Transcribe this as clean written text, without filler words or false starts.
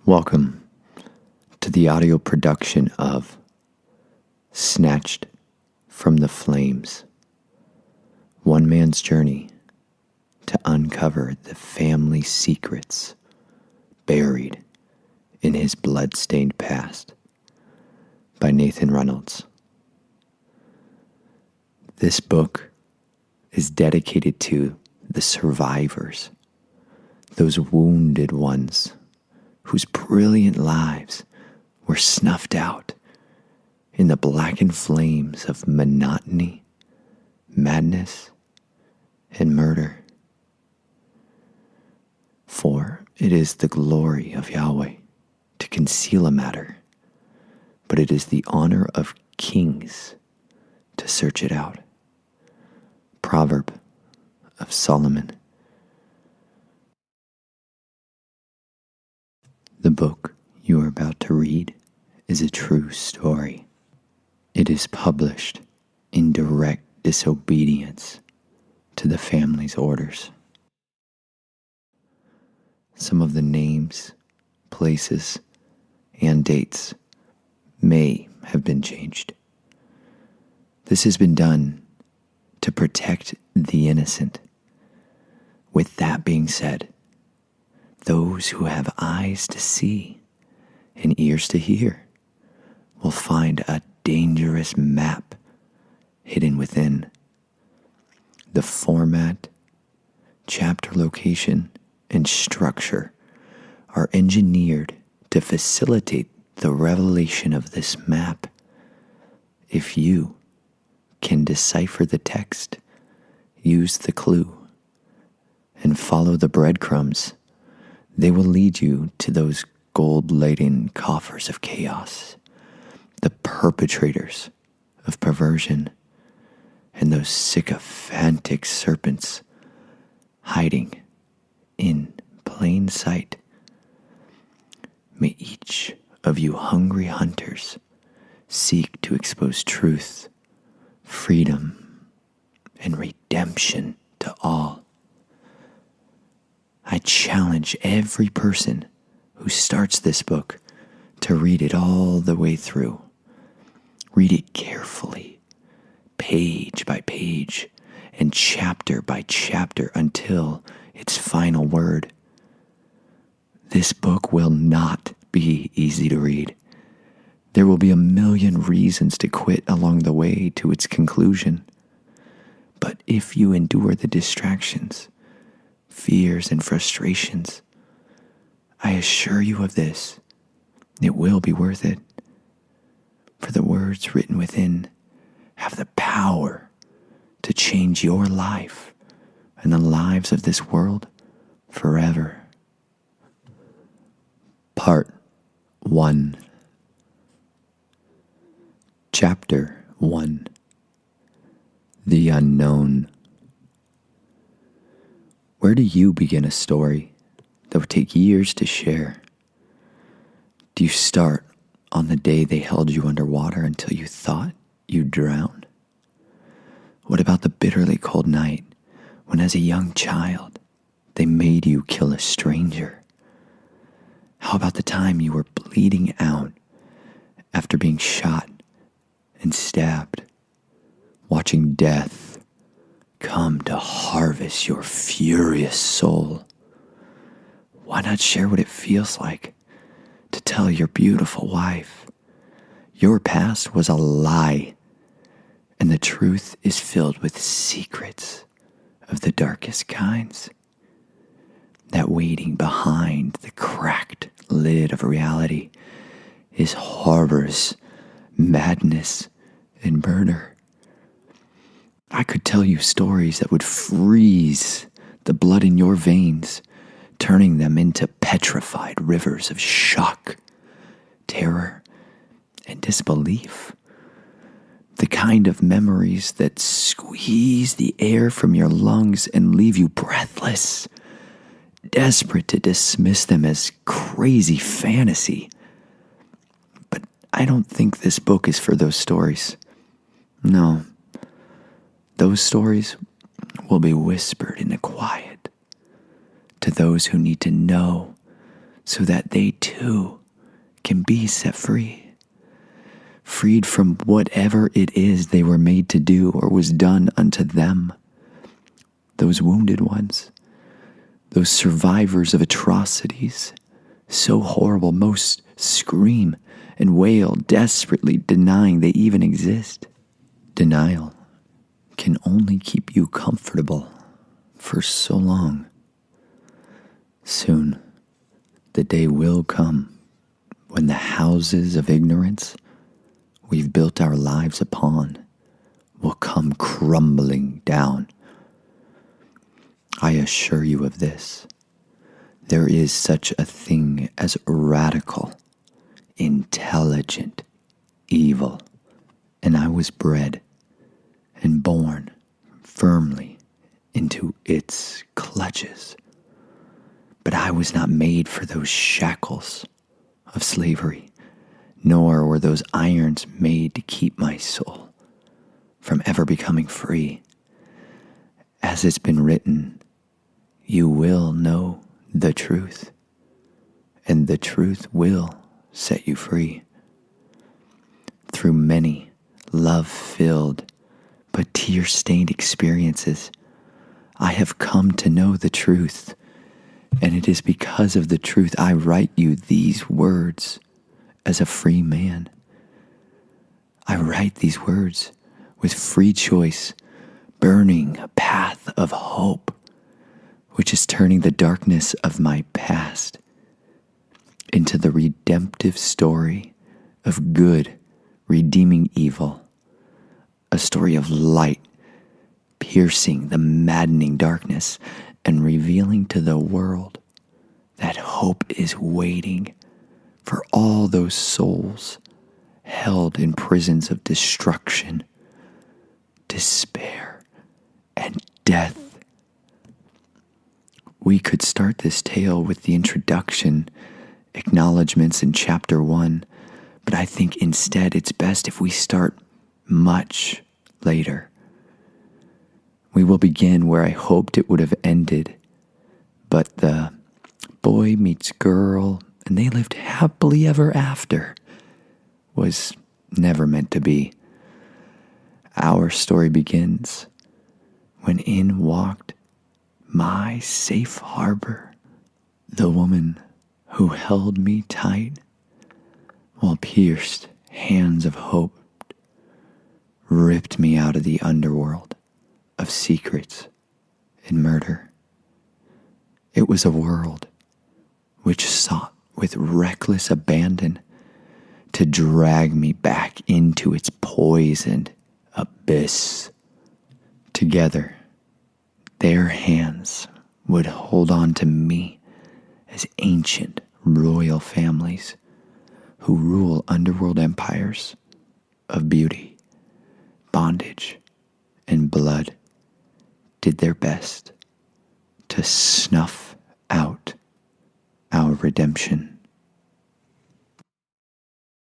Welcome to the audio production of Snatched from the Flames, one man's journey to uncover the family secrets buried in his blood-stained past, by Nathan Reynolds. This book is dedicated to the survivors, those wounded ones whose brilliant lives were snuffed out in the blackened flames of monotony, madness, and murder. For it is the glory of Yahweh to conceal a matter, but it is the honor of kings to search it out. Proverb of Solomon. The book you are about to read is a true story. It is published in direct disobedience to the family's orders. Some of the names, places, and dates may have been changed. This has been done to protect the innocent. With that being said, those who have eyes to see and ears to hear will find a dangerous map hidden within. The format, chapter location, and structure are engineered to facilitate the revelation of this map. If you can decipher the text, use the clue, and follow the breadcrumbs, they will lead you to those gold-laden coffers of chaos, the perpetrators of perversion, and those sycophantic serpents hiding in plain sight. May each of you hungry hunters seek to expose truth, freedom, and redemption to all. I challenge every person who starts this book to read it all the way through. Read it carefully, page by page, and chapter by chapter until its final word. This book will not be easy to read. There will be a million reasons to quit along the way to its conclusion. But if you endure the distractions, fears, and frustrations, I assure you of this, it will be worth it. For the words written within have the power to change your life and the lives of this world forever. Part 1. Chapter 1. The Unknown. Where do you begin a story that would take years to share? Do you start on the day they held you underwater until you thought you'd drown? What about the bitterly cold night when, as a young child, they made you kill a stranger? How about the time you were bleeding out after being shot and stabbed, watching death come to harvest your furious soul? Why not share what it feels like to tell your beautiful wife your past was a lie and the truth is filled with secrets of the darkest kinds? That waiting behind the cracked lid of reality is horrors, madness, and murder. I could tell you stories that would freeze the blood in your veins, turning them into petrified rivers of shock, terror, and disbelief. The kind of memories that squeeze the air from your lungs and leave you breathless, desperate to dismiss them as crazy fantasy. But I don't think this book is for those stories. No. Those stories will be whispered in the quiet to those who need to know so that they too can be set free, freed from whatever it is they were made to do or was done unto them. Those wounded ones, those survivors of atrocities, so horrible, most scream and wail, desperately denying they even exist. Denial can only keep you comfortable for so long. Soon, the day will come when the houses of ignorance we've built our lives upon will come crumbling down. I assure you of this. There is such a thing as radical, intelligent evil, and I was bred and born firmly into its clutches. But I was not made for those shackles of slavery, nor were those irons made to keep my soul from ever becoming free. As it's been written, you will know the truth, and the truth will set you free. Through many love-filled but tear-stained experiences, I have come to know the truth, and it is because of the truth I write you these words as a free man. I write these words with free choice, burning a path of hope, which is turning the darkness of my past into the redemptive story of good redeeming evil, a story of light piercing the maddening darkness and revealing to the world that hope is waiting for all those souls held in prisons of destruction, despair, and death. We could start this tale with the introduction, acknowledgments in chapter 1, but I think instead it's best if we start much later. We will begin where I hoped it would have ended, but the boy meets girl and they lived happily ever after was never meant to be. Our story begins when in walked my safe harbor, the woman who held me tight while pierced hands of hope ripped me out of the underworld of secrets and murder. It was a world which sought with reckless abandon to drag me back into its poisoned abyss. Together, their hands would hold on to me as ancient royal families who rule underworld empires of beauty, bondage, and blood did their best to snuff out our redemption.